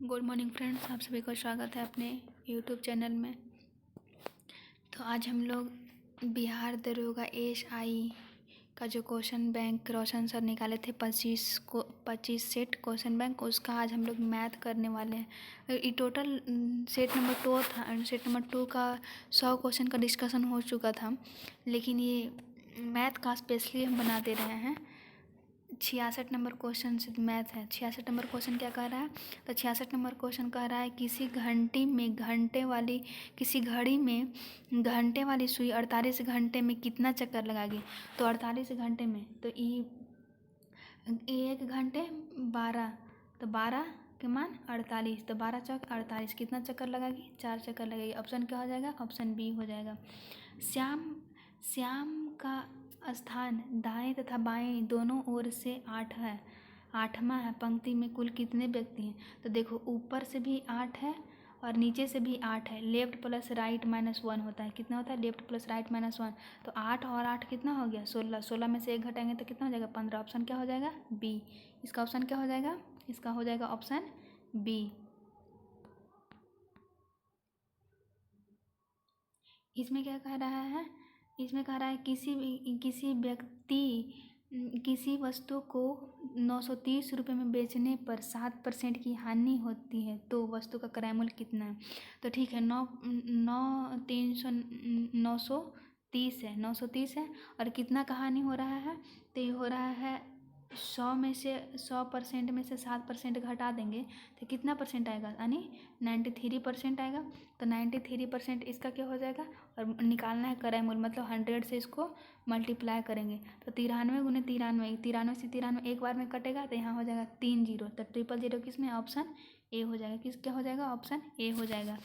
Good morning friends, आप सभी का स्वागत है अपने यूट्यूब चैनल में। तो आज हम लोग बिहार दरोगा एसआई का जो क्वेश्चन बैंक रोशन सर निकाले थे 25 सेट क्वेश्चन बैंक, उसका आज हम लोग मैथ करने वाले हैं। ये टोटल सेट नंबर 2 था। सेट नंबर 2 का 100 क्वेश्चन का डिस्कशन हो चुका था, लेकिन ये मैथ का स्पेशली हम बना दे रहे हैं। 66 नंबर क्वेश्चन से मैथ है। 66 नंबर क्वेश्चन क्या कह रहा है? तो 66 नंबर क्वेश्चन कह रहा है किसी घड़ी में घंटे वाली सुई 48 घंटे में कितना चक्कर लगाएगी। तो 48 घंटे में तो ये 1 घंटे 12, तो 12 के मान 48, तो 12 चौक 48, कितना चक्कर लगाएगी? 4 चक्कर लगेगी। ऑप्शन क्या हो जाएगा? ऑप्शन बी हो जाएगा। श्याम का स्थान दाएं तथा बाएं दोनों ओर से 8 है, 8वां है। पंक्ति में कुल कितने व्यक्ति हैं? तो देखो, ऊपर से भी 8 है और नीचे से भी 8 है। लेफ्ट प्लस राइट -1 होता है। कितना होता है? Left plus right -1। तो 8 और 8 कितना हो गया? 16। 16 में से 1 घटाएंगे तो कितना हो जाएगा? 15। ऑप्शन क्या हो जाएगा? बी। इसका ऑप्शन क्या हो जाएगा? इसका हो जाएगा ऑप्शन बी। इसमें क्या कह रहा है? इसमें कह रहा है किसी व्यक्ति किसी वस्तु को 930 रुपये में बेचने पर 7% की हानि होती है, तो वस्तु का क्रय मूल्य कितना है? तो ठीक है, 930 है और कितना का हानि हो रहा है? तो ये हो रहा है 100% में से 7% घटा देंगे तो कितना परसेंट आएगा? यानी 93% आएगा। तो 93% इसका क्या हो जाएगा? और निकालना है क्रय मूल्य, मतलब 100 से इसको मल्टीप्लाई करेंगे तो 93 गुने 93, 93 से 93 एक बार में कटेगा तो यहाँ हो जाएगा 3 जीरो। तो 000 किस में? ऑप्शन ए हो जाएगा। किस क्या हो जाएगा? ऑप्शन ए हो जाएगा।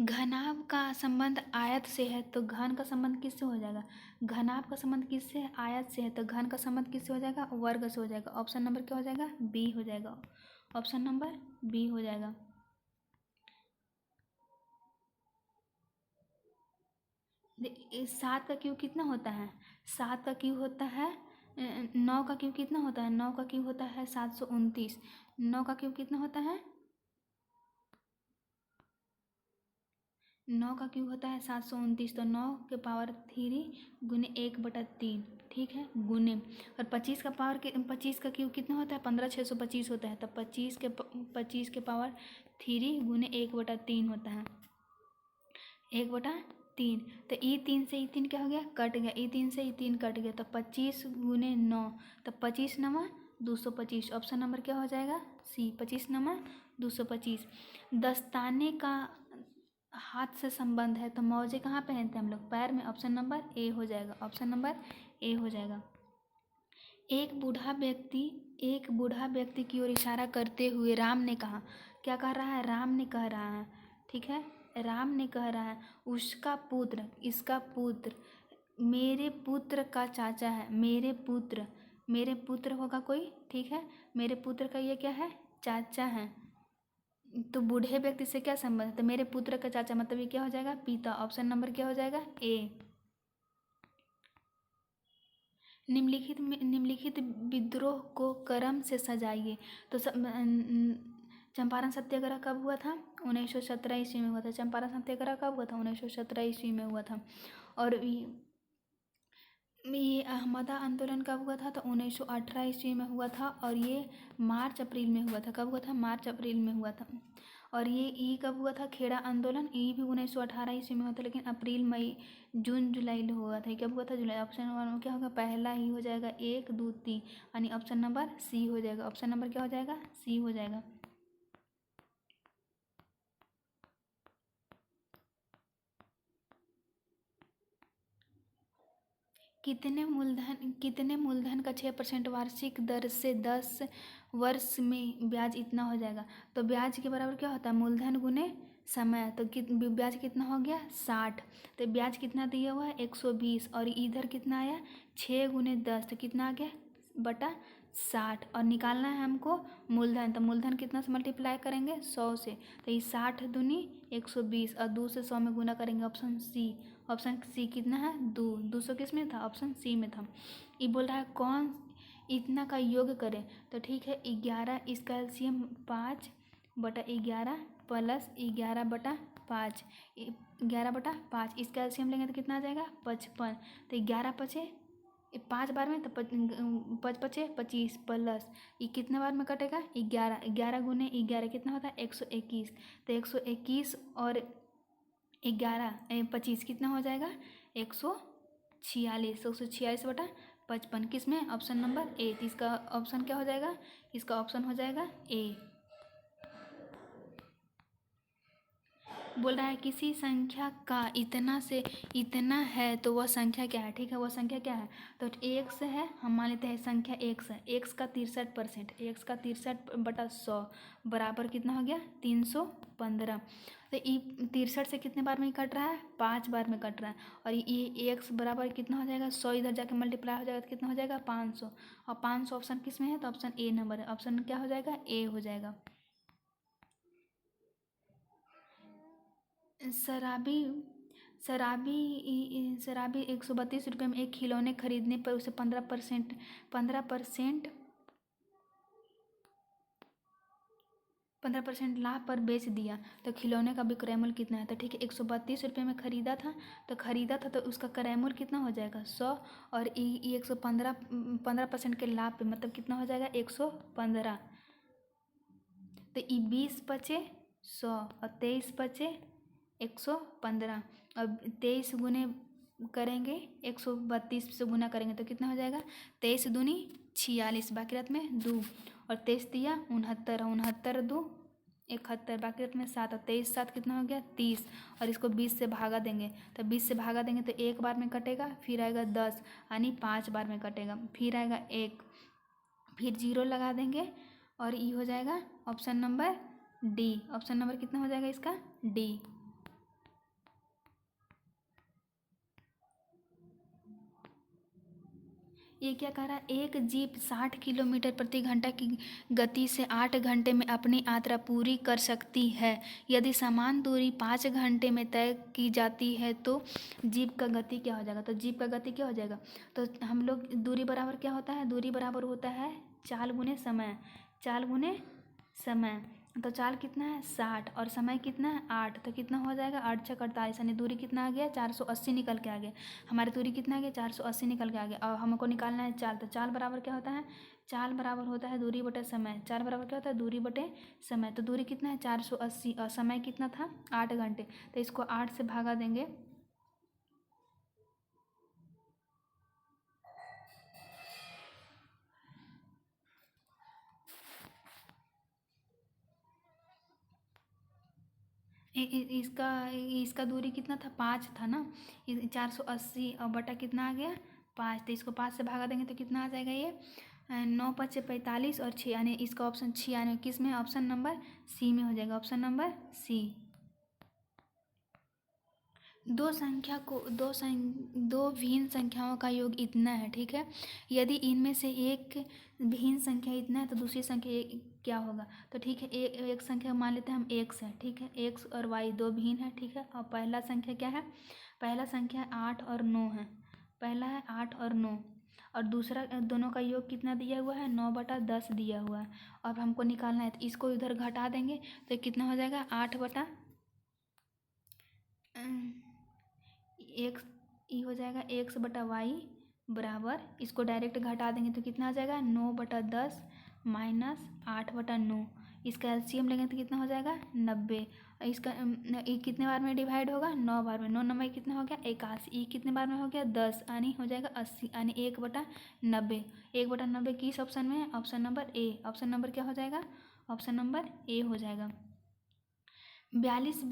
घनाभ का संबंध आयत से है, तो घन का संबंध किससे हो जाएगा? घनाभ का संबंध किससे है? आयत से है। तो घन का संबंध किससे हो जाएगा? वर्ग से हो जाएगा। ऑप्शन नंबर क्या हो जाएगा? बी हो जाएगा। ऑप्शन नंबर बी हो जाएगा। इस 7 का क्यूब कितना होता है? 7 का क्यूब होता है 9 का क्यूब कितना होता है? 9 का क्यूब होता है 729। 9 का क्यूब कितना होता है? 9 का क्यूब होता है 729। तो 9 के पावर 3 गुने 1/3, ठीक है, गुने। और 25 का पावर 25 का क्यूब कितना होता है? 15/625 होता है। तो 25 के पावर 3 गुने 1/3 होता है, 1/3। तो ई 3 से ई 3 क्या हो गया? कट गया। ई 3 से ई 3 कट गया। तो 25 गुने 9, तो 25 9 225। ऑप्शन नंबर क्या हो जाएगा? सी। 25 9 225। दस्ताने का हाथ से संबंध है, तो मौजे कहाँ पहनते हैं हम लोग? पैर में। ऑप्शन नंबर ए हो जाएगा। ऑप्शन नंबर ए हो जाएगा। एक बूढ़ा व्यक्ति की ओर इशारा करते हुए राम ने कहा। क्या कह रहा है? राम ने कह रहा है, ठीक है। राम ने कह रहा है उसका पुत्र, इसका पुत्र मेरे पुत्र का चाचा है। मेरे पुत्र होगा कोई, ठीक है। मेरे पुत्र का ये क्या है? चाचा है। तो बूढ़े व्यक्ति से क्या संबंध? तो मेरे पुत्र का चाचा, मतलब ये क्या हो जाएगा? पिता। ऑप्शन नंबर क्या हो जाएगा? ए। निम्नलिखित विद्रोह को क्रम से सजाइए। तो चंपारण सत्याग्रह कब हुआ था? 1917 ईस्वी में हुआ था। चंपारण सत्याग्रह कब हुआ था? 1917 ईस्वी में हुआ था। और ये अहमदा आंदोलन कब हुआ था? तो 1918 ईस्वी में हुआ था। और ये मार्च अप्रैल में हुआ था। कब हुआ था? मार्च अप्रैल में हुआ था। और ये कब हुआ था? खेड़ा आंदोलन, ये भी 1918 ईस्वी में हुआ था, लेकिन अप्रैल मई जून जुलाई में हुआ था। ये कब हुआ था? जुलाई। ऑप्शन नंबर क्या होगा? पहला ही हो जाएगा 1 2 3, यानी ऑप्शन नंबर सी हो जाएगा। ऑप्शन नंबर क्या हो जाएगा? सी हो जाएगा। कितने मूलधन का 6% वार्षिक दर से 10 वर्ष में ब्याज इतना हो जाएगा? तो ब्याज के बराबर क्या होता है? मूलधन गुने समय। तो ब्याज कितना हो गया? 60। तो ब्याज कितना दिया हुआ है? 120। और इधर कितना आया? 6 गुने 10, तो कितना आ गया? बटा 60। और निकालना है हमको मूलधन। तो मूलधन कितना से मल्टीप्लाई करेंगे? 100 से। तो ये 60 दूनी 120 और 2 से 100 में गुना करेंगे। Option C. ऑप्शन सी कितना है? 2। 200 किस में था? ऑप्शन सी में था। ये बोल रहा है इतना का योग करें तो ठीक है 11 इसका एलसीएम 5/11 प्लस 11/5 11/5 इसका एलसीएम लेंगे तो कितना आ जाएगा 55। तो 11 पचे 5 बार में तो 5 पचे 25 प्लस ये कितने बार में कटेगा 11 11 गुने 11 कितना होता है 121। तो 121 और 25 कितना हो जाएगा 146 146/55 किस में ऑप्शन नंबर ए। तो इसका ऑप्शन क्या हो जाएगा इसका ऑप्शन हो जाएगा ए। बोल रहा है किसी संख्या का इतना से इतना है तो वह संख्या क्या है। ठीक है वह संख्या क्या है तो एक्स है। हम मान लेते हैं संख्या एक्स है। एक्स का 63% एक्स का 63/100 बराबर कितना हो गया 315। तो ये 63 से कितने बार में कट रहा है 5 बार में कट रहा है। और ये एक्स बराबर कितना हो जाएगा 100 इधर जाके मल्टीप्लाई हो जाएगा तो कितना हो जाएगा 500। और 500 ऑप्शन किस में है तो ऑप्शन ए नंबर है। ऑप्शन क्या हो जाएगा ए हो जाएगा। शराबी शराबी शराबी 132 रुपये में एक खिलौने खरीदने पर उसे 15% लाभ पर बेच दिया तो खिलौने का विक्रय मूल्य कितना है। तो ठीक है 132 रुपये में खरीदा था तो उसका क्रय मूल्य कितना हो जाएगा 100। और ये 15% के लाभ पे मतलब कितना हो जाएगा 115। तो ये 20 बचे 100 और 23 बचे 115। और 23 गुने करेंगे 132 से गुना करेंगे तो कितना हो जाएगा 23 दूनी 46 बाकी रात में 2 और 23 दिया 69 69 2 71 बाकी रात में 7 और 23 7 कितना हो गया 30। और इसको 20 से भागा देंगे तो 20 से भागा देंगे तो एक बार में कटेगा फिर आएगा 10 यानी 5 बार में कटेगा फिर आएगा 1 फिर 0 लगा देंगे और ये हो जाएगा option number D. Option number कितना हो जाएगा इसका डी। ये क्या कह रहा है एक जीप 60 किलोमीटर प्रति घंटा की गति से 8 घंटे में अपनी यात्रा पूरी कर सकती है। यदि समान दूरी 5 घंटे में तय की जाती है तो जीप का गति क्या हो जाएगा। तो जीप का गति क्या हो जाएगा तो हम लोग दूरी बराबर क्या होता है दूरी बराबर होता है चाल गुने समय। चाल गुने समय तो चाल कितना है 60 और समय कितना है 8 तो कितना हो जाएगा 8 × 48 यानी दूरी कितना आ गया 480 निकल के आ गया। हमारी दूरी कितना आ गया 480 निकल के आ गया। और हमको निकालना है चाल। तो चाल बराबर क्या होता है चाल बराबर होता है दूरी बटे समय। चाल बराबर क्या होता है दूरी बटे समय। तो दूरी कितना है 480 और समय कितना था 8 घंटे। तो इसको 8 से भागा देंगे इसका दूरी कितना था 5 था ना 480 और बटा कितना आ गया 5। तो इसको 5 से भागा देंगे तो कितना आ जाएगा ये 9 × 5 = 45 और 6 यानी इसका ऑप्शन 6 यानी किस में ऑप्शन नंबर सी में हो जाएगा। Option number C. दो भिन्न संख्याओं का योग इतना है। ठीक है यदि इनमें से एक भिन्न संख्या इतना है तो दूसरी संख्या क्या होगा। तो ठीक है एक संख्या मान लेते हैं हम एक्स है। ठीक है एक्स और वाई दो भिन्न है। ठीक है और पहला संख्या क्या है पहला संख्या 8 और 9 है। पहला है 8 और 9 और दूसरा दोनों का योग कितना दिया हुआ है 9/10 दिया हुआ है। अब हमको निकालना है तो इसको इधर घटा देंगे तो कितना हो जाएगा 8 एक्स ये हो जाएगा x/y बराबर इसको डायरेक्ट घटा देंगे तो कितना आ जाएगा 9/10 - 8/9। इसका एलसीएम लेंगे तो कितना हो जाएगा 90। इसका ये कितने बार में डिवाइड होगा 9 बार में। 9 9 कितना हो गया 81। ये कितने बार में हो गया 10 यानी हो जाएगा 80 यानी 1/90। 1/90 किस ऑप्शन में है option number A. Option number क्या हो जाएगा ऑप्शन नंबर ए हो जाएगा। 42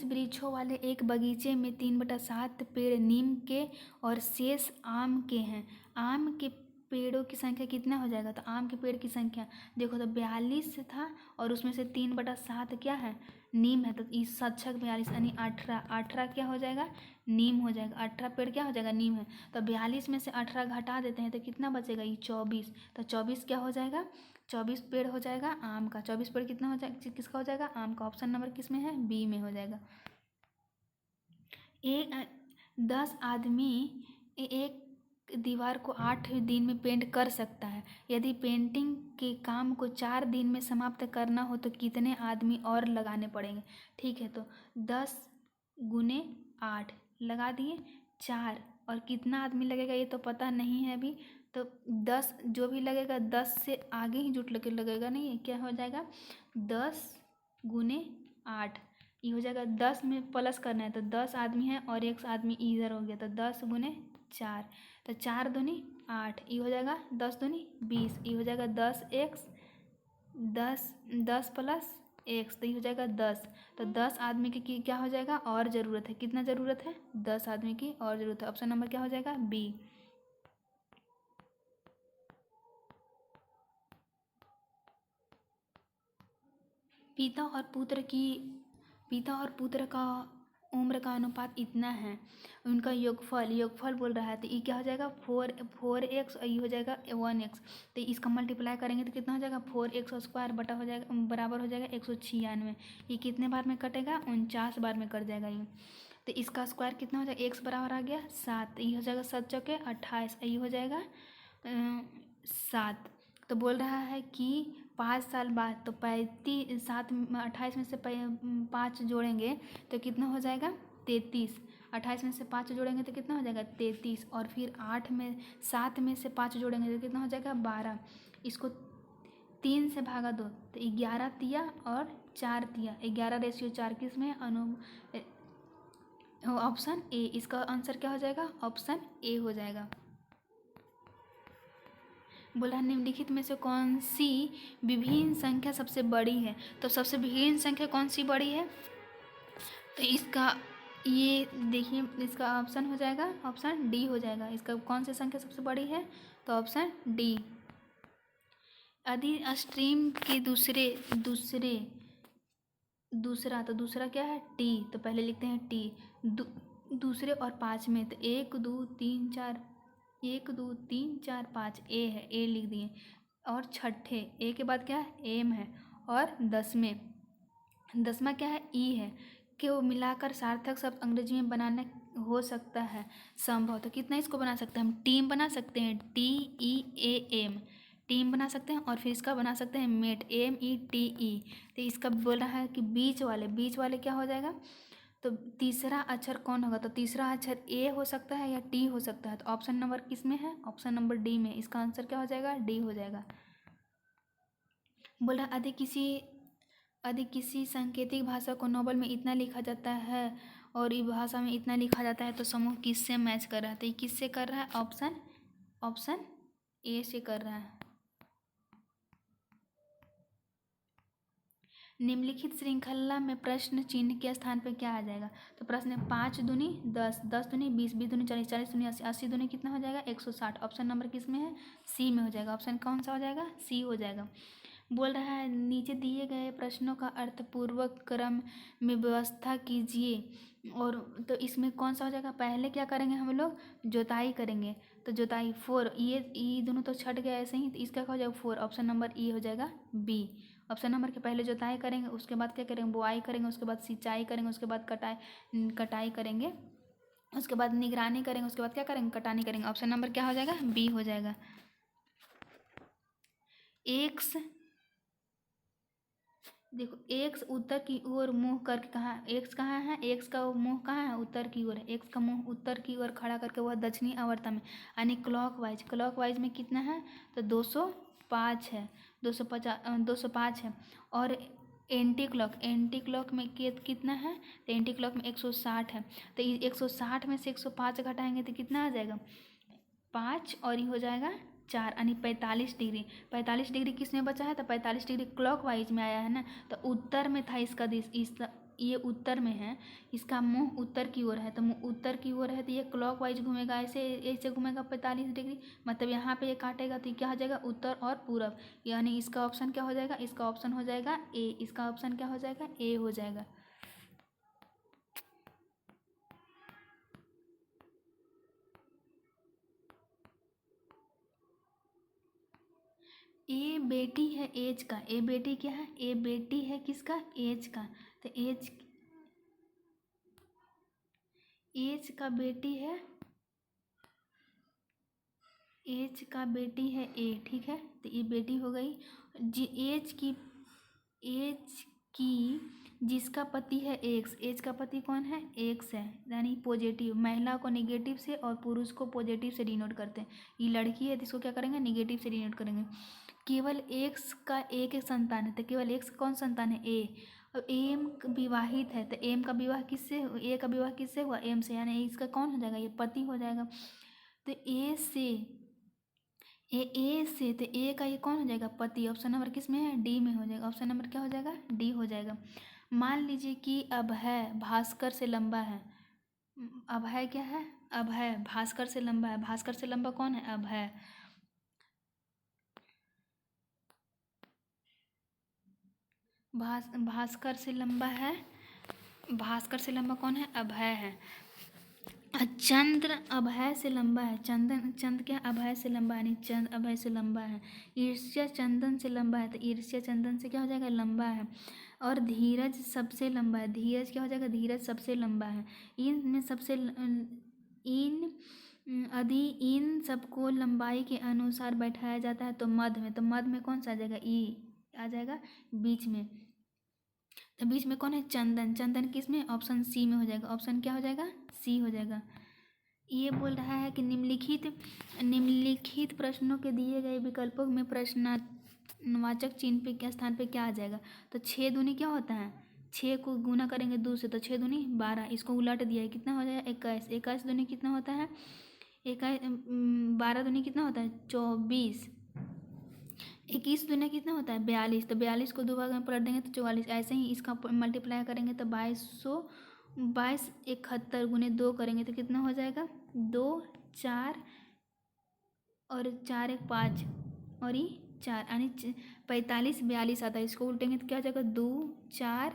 वृक्षों वाले एक बगीचे में 3/7 पेड़ नीम के और शेष आम के हैं। आम के पेड़ों की संख्या कितना हो जाएगा। तो आम के पेड़ की संख्या देखो तो 42 था और उसमें से 3/7 क्या है नीम है। तो इस 7 × 42 यानी 18 क्या हो जाएगा नीम हो जाएगा। 18 पेड़ क्या हो जाएगा नीम है। तो 42 में से 18 घटा देते हैं तो कितना बचेगा ये 24। तो 24 क्या हो जाएगा 24 पेड़ हो जाएगा आम का। 24 पेड़ कितना हो जाएगा किसका हो जाएगा आम का। ऑप्शन नंबर किस में है बी में हो जाएगा। 10 आदमी एक दीवार को 8 दिन में पेंट कर सकता है। यदि पेंटिंग के काम को 4 दिन में समाप्त करना हो तो कितने आदमी और लगाने पड़ेंगे। ठीक है, तो 10 गुने 8 लगा दिए 4, और कितना आदमी लगेगा ये तो पता नहीं है अभी, तो 10 जो भी लगेगा 10 से आगे ही जुट लगे लगेगा, नहीं क्या हो जाएगा 10 गुने 8, ये हो जाएगा 10 में प्लस करना है तो 10 आदमी है और एक आदमी इधर हो गया तो 10 गुने 4, तो 4 दूनी 8, ये हो जाएगा 10 दूनी 20, ये हो जाएगा 10x 10 प्लस x, तो ये हो जाएगा 10, तो 10 आदमी की क्या हो जाएगा और ज़रूरत है, कितना ज़रूरत है 10 आदमी की और ज़रूरत है। ऑप्शन नंबर क्या हो जाएगा बी। पिता और पुत्र का उम्र का अनुपात इतना है, उनका योगफल बोल रहा है, तो ये क्या हो जाएगा 4x और ये हो जाएगा 1x, तो इसका मल्टीप्लाई करेंगे तो कितना हो जाएगा 4x स्क्वायर बटा हो जाएगा बराबर हो जाएगा 196। ये कितने बार में कटेगा 49 बार में कट जाएगा ये, तो इसका स्क्वायर कितना हो जाएगा x बराबर आ गया 7, ये हो जाएगा 7 चौके 28, ये हो जाएगा 7। तो बोल रहा है कि 5 साल बाद, तो 28 में से 5 जोड़ेंगे तो कितना हो जाएगा 33, 28 में से 5 जोड़ेंगे तो कितना हो जाएगा 33, और फिर 7 में से 5 जोड़ेंगे तो कितना हो जाएगा 12, इसको 3 से भागा दो तो 11 तिया और 4 तिया, 11:4 किस में ऑप्शन ए, इसका आंसर क्या हो जाएगा ऑप्शन ए हो जाएगा। बोला निम्नलिखित में से कौन सी विभिन्न संख्या सबसे बड़ी है, तो सबसे विभिन्न संख्या कौन सी बड़ी है, तो इसका ये देखिए इसका ऑप्शन हो जाएगा ऑप्शन डी हो जाएगा। इसका कौन सी संख्या सबसे बड़ी है, तो ऑप्शन डी। यदि स्ट्रीम के दूसरा तो दूसरा क्या है टी, तो पहले लिखते हैं टी, दूसरे और 5 में तो 1 2 3 4 1 2 3 4 5 ए है, ए लिख दिए, और छठे ए के बाद क्या है एम है, और 10वां क्या है ई है, कि वो मिलाकर सार्थक शब्द अंग्रेजी में बनाना हो सकता है संभव, तो कितना इसको बना सकते हैं हम टीम बना सकते हैं TEAM टीम बना सकते हैं, और फिर इसका बना सकते हैं मेट METE। तो इसका बोल रहा है कि बीच वाले क्या हो जाएगा, तो तीसरा अक्षर कौन होगा, तो तीसरा अक्षर ए हो सकता है या टी हो सकता है, तो ऑप्शन नंबर किस में है ऑप्शन नंबर डी में, इसका आंसर क्या हो जाएगा डी हो जाएगा। बोल रहा यदि किसी सांकेतिक भाषा को नोबल में इतना लिखा जाता है और इस भाषा में इतना लिखा जाता है तो समूह किससे मैच कर रहा है, तो ये किससे कर रहा है ऑप्शन ए से कर रहा है। निम्नलिखित श्रृंखला में प्रश्न चिन्ह के स्थान पर क्या आ जाएगा, तो प्रश्न 5 दूनी 10, 10 दूनी 20, 20 दूनी 40, 40 दूनी 80, 80 दूनी कितना हो जाएगा 160। ऑप्शन नंबर किस में है सी में हो जाएगा। ऑप्शन कौन सा हो जाएगा सी हो जाएगा। बोल रहा है नीचे दिए गए प्रश्नों का अर्थपूर्वक क्रम में व्यवस्था कीजिए, और तो इसमें कौन सा हो जाएगा, पहले क्या करेंगे हम लोग जोताई करेंगे, तो जोताई 4, ये दोनों तो छट गया ऐसे ही, तो इसका क्या हो जाएगा 4, ऑप्शन नंबर ई हो जाएगा बी। ऑप्शन नंबर के पहले जोताई करेंगे, उसके बाद क्या करेंगे बुआई करेंगे, उसके बाद सिंचाई करेंगे, उसके बाद कटाई करेंगे, उसके बाद निगरानी करेंगे, उसके बाद क्या करेंगे कटानी करेंगे। ऑप्शन नंबर क्या हो जाएगा बी हो जाएगा। एक्स देखो एक्स उत्तर की ओर मुंह करके एक्स कहाँ है, एक्स का मुंह कहाँ है उत्तर की ओर है, एक्स का मुंह उत्तर की ओर खड़ा करके वह दक्षिणी आवर्त में यानी क्लॉकवाइज में कितना है, तो 205 है, 205 है, और एंटी क्लॉक में कितना है, तो एंटी क्लॉक में 160 है, तो 160 में से 105 घटाएंगे तो कितना आ जाएगा 5, और ये हो जाएगा 4 यानी 45 डिग्री। 45 डिग्री किस में बचा है, तो 45 डिग्री क्लॉकवाइज में आया है ना, तो उत्तर में था इसका ये उत्तर में है, इसका मुंह उत्तर की ओर है, तो मुंह उत्तर की ओर है तो ये क्लॉकवाइज घूमेगा, ऐसे घूमेगा 45 डिग्री, मतलब यहाँ पे ये काटेगा तो क्या हो जाएगा उत्तर और पूरब, यानी इसका ऑप्शन क्या हो जाएगा, इसका ऑप्शन हो जाएगा ए, इसका ऑप्शन क्या हो जाएगा ए हो जाएगा। ए बेटी है एज का, ए बेटी क्या है, ए बेटी है किसका एज का, तो एज का बेटी है एच का बेटी है ए, ठीक है, तो ये बेटी हो गई। एच की जिसका पति है एक्स, एच का पति कौन है, एक्स है, यानी पॉजिटिव। महिला को निगेटिव से और पुरुष को पॉजिटिव से डिनोट करते हैं। ये लड़की है तो इसको क्या करेंगे, निगेटिव से डिनोट करेंगे। केवल एक्स का एक संतान है, तो केवल एक्स कौन संतान है, ए। और एम विवाहित है, तो एम का विवाह किससे, ए का विवाह किससे हुआ, एम से, यानी इसका कौन हो जाएगा, ये पति हो जाएगा। तो ए से तो ए का ये कौन हो जाएगा, पति। ऑप्शन नंबर किस में है, डी में हो जाएगा। ऑप्शन नंबर क्या हो जाएगा, डी हो जाएगा। मान लीजिए कि अभय भास्कर से लंबा है। अभय क्या है, अभय भास्कर से लंबा है। भास्कर से लंबा कौन है, अभय। भास्कर से लंबा है, भास्कर से लंबा कौन है, अभय है। चंद्र अभय से लंबा है। चंद्र क्या, अभय से लंबा है, यानी चंद्र अभय से लंबा है। ईर्ष्या चंदन से लंबा है, तो ईर्ष्या चंदन से क्या हो जाएगा, लंबा है। और धीरज सबसे लंबा है, धीरज क्या हो जाएगा, धीरज सबसे लंबा है। इन सबसे इन सबको लंबाई के अनुसार बैठाया जाता है, तो मध्य में कौन सा आ जाएगा, ई आ जाएगा बीच में। तो बीच में कौन है, चंदन किस में, ऑप्शन सी में हो जाएगा। ऑप्शन क्या हो जाएगा, सी हो जाएगा। ये बोल रहा है कि निम्नलिखित प्रश्नों के दिए गए विकल्पों में प्रश्नवाचक चिन्ह पे क्या स्थान पे क्या आ जाएगा। तो 6 दूनी क्या होता है, 6 को गुना करेंगे 2 से, तो 6 दूनी 12। इसको उलट दिया है, कितना हो जाएगा, 21। 21 दूनी कितना होता है, 12 दूनी कितना होता है, 24। 21 दूनी कितना होता है, 42। तो 42 को 2 भाग में पलट देंगे तो 44। ऐसे ही इसका मल्टीप्लाई करेंगे तो 22 71 गुने 2 करेंगे तो कितना हो जाएगा, 2 4 और 4 1 5 और ये 4, यानी 45 42 आता है। इसको उल्टेंगे तो क्या हो जाएगा, 2 4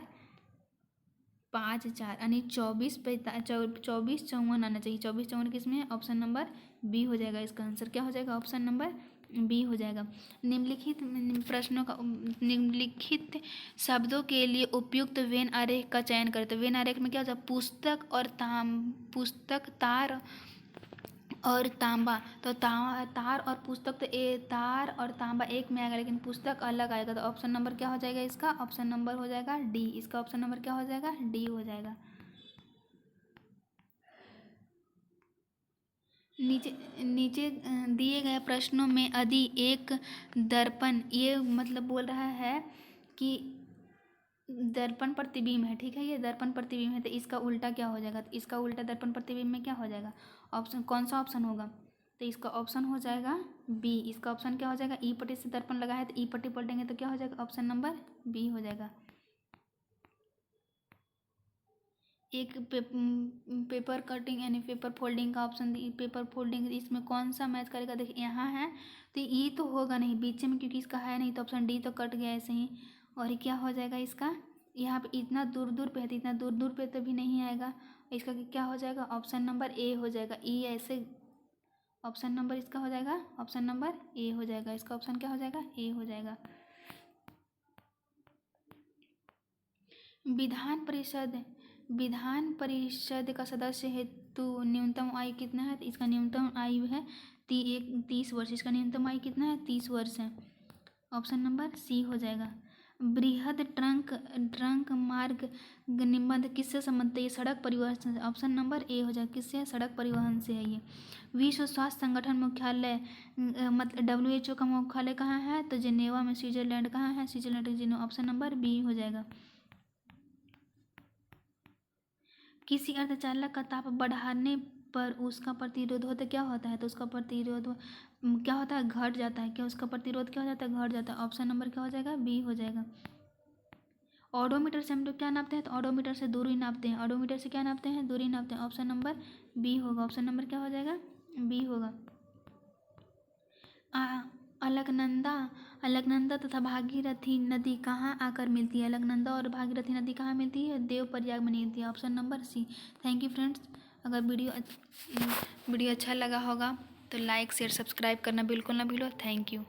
5 4, यानी 24 54 आना चाहिए। 24 54 किस में है, ऑप्शन नंबर बी हो जाएगा। इसका आंसर क्या हो जाएगा, ऑप्शन नंबर बी हो जाएगा। निम्नलिखित शब्दों के लिए उपयुक्त वेन आरेख का चयन करें। तो वेन आरेख में क्या होता है, पुस्तक तार और तांबा। तो तार और पुस्तक, तो तार और तांबा एक में आएगा, लेकिन पुस्तक अलग आएगा। तो ऑप्शन नंबर क्या हो जाएगा, इसका ऑप्शन नंबर हो जाएगा डी। इसका ऑप्शन नंबर क्या हो जाएगा, डी हो जाएगा। नीचे दिए गए प्रश्नों में यदि एक दर्पण, ये मतलब बोल रहा है कि दर्पण प्रतिबिंब है, ठीक है, ये दर्पण प्रतिबिंब है, तो इसका उल्टा क्या हो जाएगा, तो इसका उल्टा दर्पण प्रतिबिंब में क्या हो जाएगा, ऑप्शन कौन सा ऑप्शन होगा, तो इसका ऑप्शन हो जाएगा बी। इसका ऑप्शन क्या हो जाएगा, ई पट्टी से दर्पण लगा है तो ई पट्टी पलटेंगे तो क्या हो जाएगा, ऑप्शन नंबर बी हो जाएगा। एक पेपर कटिंग यानी पेपर फोल्डिंग का ऑप्शन, पेपर फोल्डिंग, इसमें कौन सा मैच करेगा, देखिए यहाँ है तो ई तो होगा नहीं बीच में, क्योंकि इसका है नहीं, तो ऑप्शन डी तो कट गया ऐसे ही। और ये क्या हो जाएगा, इसका यहाँ पे इतना दूर दूर पे है तो इतना दूर दूर पे तो भी नहीं आएगा। इसका क्या हो जाएगा, ऑप्शन नंबर ए हो जाएगा। ई ऐसे ऑप्शन नंबर इसका हो जाएगा, ऑप्शन नंबर ए हो जाएगा। इसका ऑप्शन क्या हो जाएगा, ए हो जाएगा। विधान परिषद का सदस्य हेतु न्यूनतम आयु कितना है, तो इसका न्यूनतम आयु है 30 वर्ष। इसका न्यूनतम आयु कितना है, 30 वर्ष है। ऑप्शन नंबर सी हो जाएगा। बृहद ट्रंक मार्ग निबंध किससे संबंधित है, ये सड़क परिवहन से। ऑप्शन नंबर ए हो जाएगा, किससे, सड़क परिवहन से है ये। विश्व स्वास्थ्य संगठन मुख्यालय मतलब WHO का मुख्यालय कहाँ है, तो जिनेवा में। स्विट्जरलैंड कहाँ है, Switzerland Geneva. Option number B हो जाएगा। किसी अर्धचालक का ताप बढ़ाने पर उसका प्रतिरोध होता क्या होता है, तो उसका प्रतिरोध क्या होता है, घट जाता है। क्या उसका प्रतिरोध क्या हो जाता है, घट जाता है। ऑप्शन नंबर क्या हो जाएगा, बी हो जाएगा। ऑडोमीटर से हम लोग क्या नापते हैं, तो ऑडोमीटर से दूरी नापते हैं। ऑडोमीटर से क्या नापते हैं, दूरी नापते हैं। ऑप्शन नंबर बी होगा। ऑप्शन नंबर क्या हो जाएगा, बी होगा। अलकनंदा तथा भागीरथी नदी कहाँ आकर मिलती है। अलकनंदा और भागीरथी नदी कहाँ मिलती है, देवप्रयाग में मिलती है। Option number C. Thank you friends. अगर वीडियो अच्छा लगा होगा तो लाइक शेयर सब्सक्राइब करना बिल्कुल ना भूलो। Thank you.